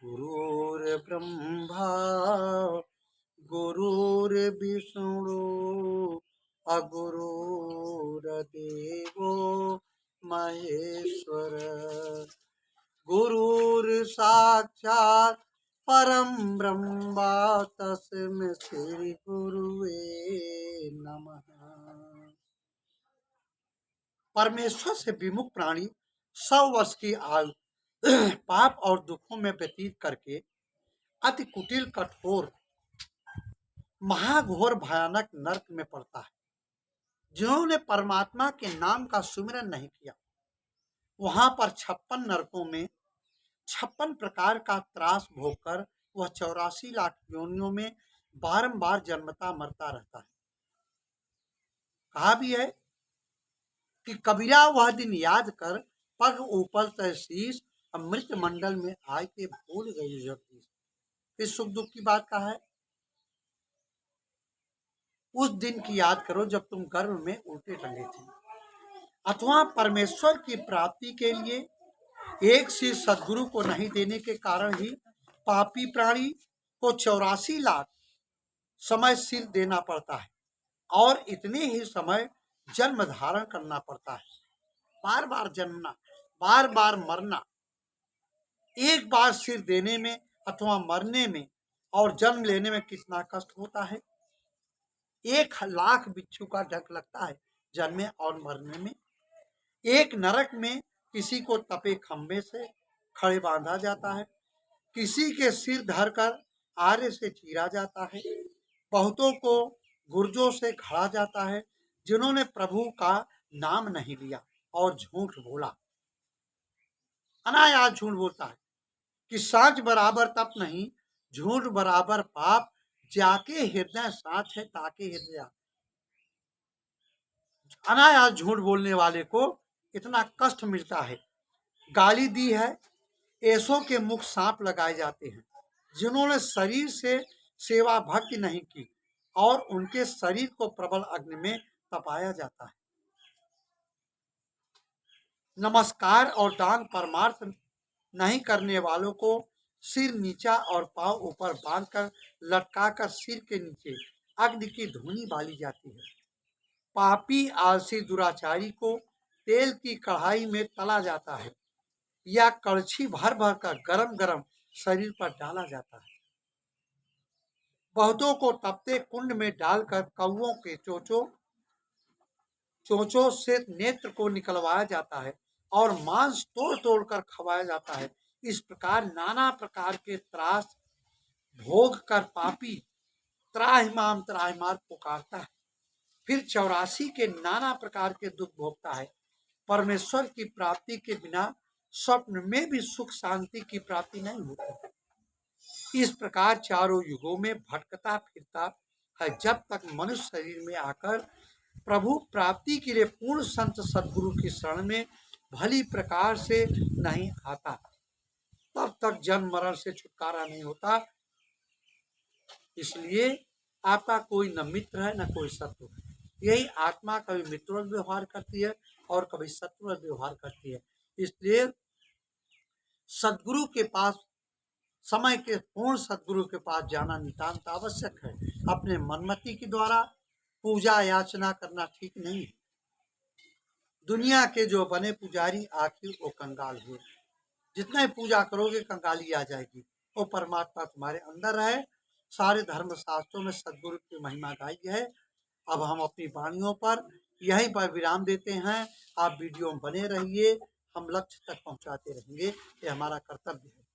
गुरुर्ब्रह्मा गुरुर्विष्णु अगुरुर्देवो महेश्वर गुरुर्साक्षात् परम ब्रह्म तस्मै श्री गुरुवे नमः। परमेश्वर से विमुख प्राणी 100 वर्ष की आयु पाप और दुखों में व्यतीत करके अति कुटिल कठोर महाघोर भयानक नरक में पड़ता है। जिन्होंने परमात्मा के नाम का सुमिरन नहीं किया, वहां पर 56 नरकों में 56 प्रकार का त्रास भोगकर वह 84 लाख योनियों में बारंबार जन्मता मरता रहता है। कहा भी है कि कबीरा वह दिन याद कर पग ऊपर तहसीस अमृत मंडल में आए के भूल गई जगदीश। फिर सुख दुख की बात कहा है, उस दिन की याद करो जब तुम गर्भ में उल्टे टंगे थे। अथवा परमेश्वर की प्राप्ति के लिए एक सिर सदगुरु को नहीं देने के कारण ही पापी प्राणी को 84 लाख समय सिर देना पड़ता है और इतने ही समय जन्म धारण करना पड़ता है। बार बार जन्मना, बार बार मरना, एक बार सिर देने में अथवा मरने में और जन्म लेने में कितना कष्ट होता है। 1 लाख बिच्छू का ढक लगता है जन्मे और मरने में। एक नरक में किसी को तपे खंबे से खड़े बांधा जाता है, किसी के सिर धरकर आरे से चीरा जाता है, बहुतों को गुर्जों से खड़ा जाता है जिन्होंने प्रभु का नाम नहीं लिया और झूठ बोला। अनायास झूठ बोलता है कि साँच बराबर तप नहीं, झूठ बराबर पाप, जाके हृदय साथ है ताके हृदय। अनायास झूठ बोलने वाले को इतना कष्ट मिलता है। गाली दी है, ऐसों के मुख सांप लगाए जाते हैं जिन्होंने शरीर से सेवा भक्ति नहीं की और उनके शरीर को प्रबल अग्नि में तपाया जाता है। नमस्कार और दान परमार्थ नहीं करने वालों को सिर नीचा और पांव ऊपर बांधकर लटकाकर सिर के नीचे अग्नि की धूनी बाली जाती है। पापी आलसी दुराचारी को तेल की कढ़ाई में तला जाता है या कड़छी भर भर कर गरम गरम शरीर पर डाला जाता है। बहुतों को तपते कुंड में डालकर कौवों के चोंचों से नेत्र को निकलवाया जाता है और मांस तोड़ तोड़ कर खवाया जाता है। इस प्रकार नाना प्रकार के त्रास भोग कर पापी त्राहिमाम त्राहिमाम पुकारता है, फिर 84 के नाना प्रकार के दुख भोगता है। परमेश्वर की प्राप्ति के बिना स्वप्न में भी सुख शांति की प्राप्ति नहीं होती। इस प्रकार चारों युगों में भटकता फिरता है जब तक मनुष्य शरीर में आकर प्रभु प्राप्ति के लिए पूर्ण संत सदगुरु की शरण में भली प्रकार से नहीं आता, तब तक जन्म मरण से छुटकारा नहीं होता। इसलिए आपका कोई न मित्र है न कोई शत्रु है। यही आत्मा कभी मित्र व्यवहार करती है और कभी शत्रु व्यवहार करती है। इसलिए सदगुरु के पास, समय के पूर्ण सदगुरु के पास जाना नितांत आवश्यक है। अपने मनमति के द्वारा पूजा याचना करना ठीक नहीं है। दुनिया के जो बने पुजारी आखिर वो कंगाल हुए। जितना ही पूजा करोगे कंगाली आ जाएगी। वो परमात्मा तुम्हारे अंदर है। सारे धर्म शास्त्रों में सदगुरु की महिमा गाई है। अब हम अपनी वाणियों पर यहीं पर विराम देते हैं। आप वीडियो में बने रहिए, हम लक्ष्य तक पहुंचाते रहेंगे, ये हमारा कर्तव्य है।